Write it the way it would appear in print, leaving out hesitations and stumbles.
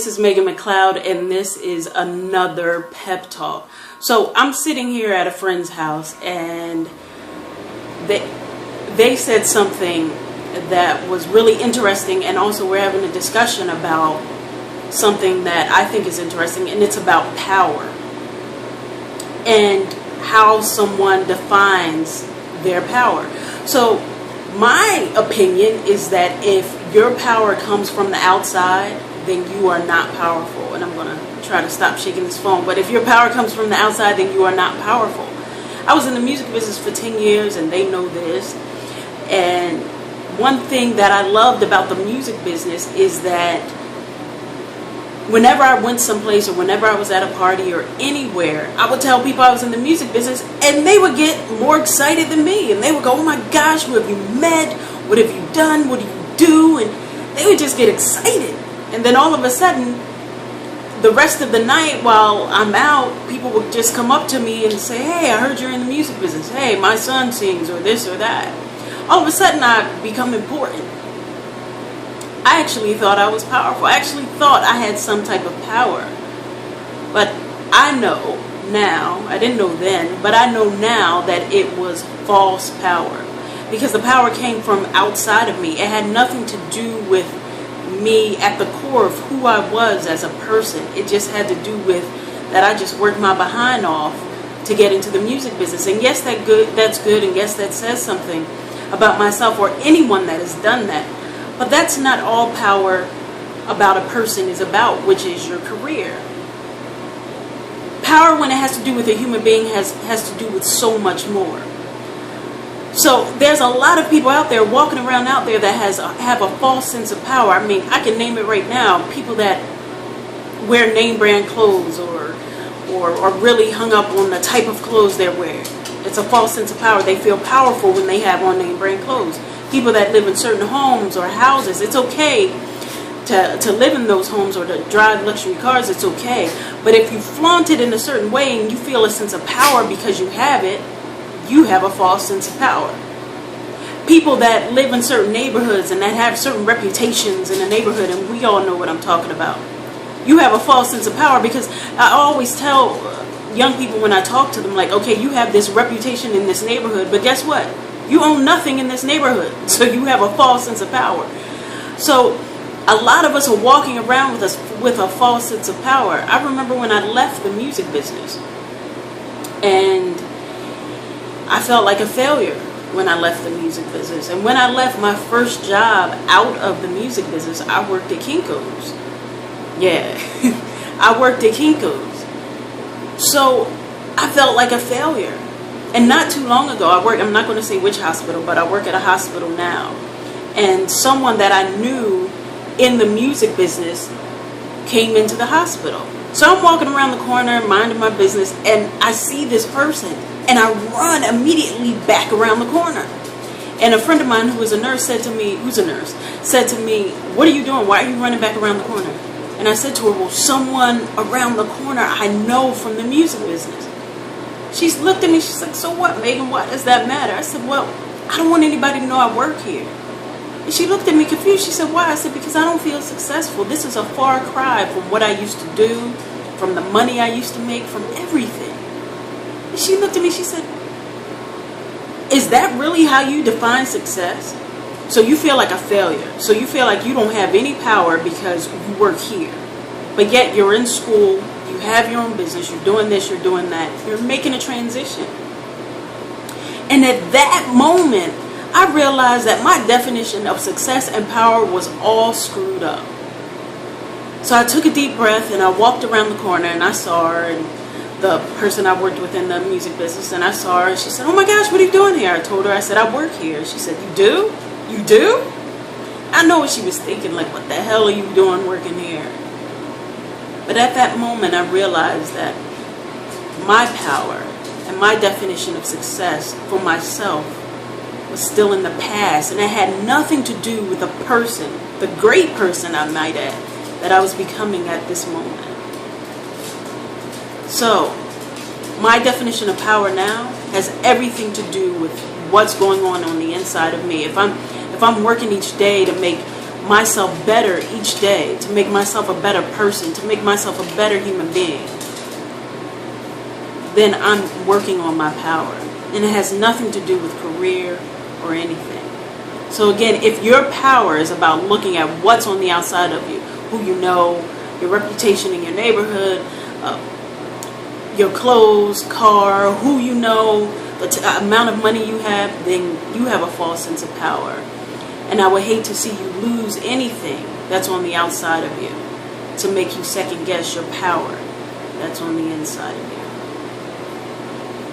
This is Megan McLeod, and this is another pep talk. So I'm sitting here at a friend's house, and they said something that was really interesting, and also we're having a discussion about something that I think is interesting, and it's about power and how someone defines their power. So my opinion is that if your power comes from the outside, then you are not powerful. And I'm going to try to stop shaking this phone. But if your power comes from the outside, then you are not powerful. I was in the music business for 10 years, and they know this. And one thing that I loved about the music business is that whenever I went someplace or whenever I was at a party or anywhere, I would tell people I was in the music business, and they would get more excited than me. And they would go, "Oh my gosh, who have you met? What have you done? What do you do?" And they would just get excited. And then all of a sudden, the rest of the night while I'm out, people would just come up to me and say, "Hey, I heard you're in the music business. Hey, my son sings," or this or that. All of a sudden, I become important. I actually thought I was powerful. I actually thought I had some type of power. But I know now, I didn't know then, but I know now that it was false power. Because the power came from outside of me. It had nothing to do with me at the core of who I was as a person. It just had to do with that I just worked my behind off to get into the music business. And yes, that's good, and yes, that says something about myself or anyone that has done that. But that's not all power about a person is about, which is your career. Power, when it has to do with a human being, has to do with so much more. So there's a lot of people out there walking around out there that have a false sense of power. I mean, I can name it right now. People that wear name brand clothes or are really hung up on the type of clothes they're wearing. It's a false sense of power. They feel powerful when they have on name brand clothes. People that live in certain homes or houses, it's okay to live in those homes or to drive luxury cars, it's okay. But if you flaunt it in a certain way and you feel a sense of power because you have it, you have a false sense of power. People that live in certain neighborhoods and that have certain reputations in a neighborhood, and we all know what I'm talking about, you have a false sense of power. Because I always tell young people when I talk to them, like, okay, you have this reputation in this neighborhood, but guess what? You own nothing in this neighborhood, so you have a false sense of power. So a lot of us are walking around with a false sense of power. I remember when I left the music business, and I felt like a failure when I left the music business. And when I left my first job out of the music business, I worked at Kinko's. Yeah, I worked at Kinko's. So I felt like a failure. And not too long ago, I'm not going to say which hospital, but I work at a hospital now. And someone that I knew in the music business came into the hospital. So I'm walking around the corner, minding my business, and I see this person. And I run immediately back around the corner. And a friend of mine who was a nurse said to me, "What are you doing? Why are you running back around the corner?" And I said to her, "Well, someone around the corner I know from the music business." She looked at me, she's like, "So what, Megan? Why does that matter?" I said, "Well, I don't want anybody to know I work here." And she looked at me confused. She said, "Why?" I said, "Because I don't feel successful. This is a far cry from what I used to do, from the money I used to make, from everything." And she looked at me, she said, "Is that really how you define success? So you feel like a failure. So you feel like you don't have any power because you work here. But yet you're in school, you have your own business, you're doing this, you're doing that. You're making a transition." And at that moment, I realized that my definition of success and power was all screwed up. So I took a deep breath and I walked around the corner and I saw her, and the person I worked with in the music business, and I saw her and she said, "Oh my gosh, what are you doing here?" I told her, I said, "I work here." She said, "You do? You do?" I know what she was thinking, like, what the hell are you doing working here? But at that moment, I realized that my power and my definition of success for myself was still in the past, and it had nothing to do with the person, the great person I might add, that I was becoming at this moment. So my definition of power now has everything to do with what's going on the inside of me. If I'm working each day to make myself better each day, to make myself a better person, to make myself a better human being, then I'm working on my power. And it has nothing to do with career or anything. So again, if your power is about looking at what's on the outside of you, who you know, your reputation in your neighborhood, your clothes, car, who you know, the amount of money you have, then you have a false sense of power. And I would hate to see you lose anything that's on the outside of you to make you second guess your power that's on the inside of you.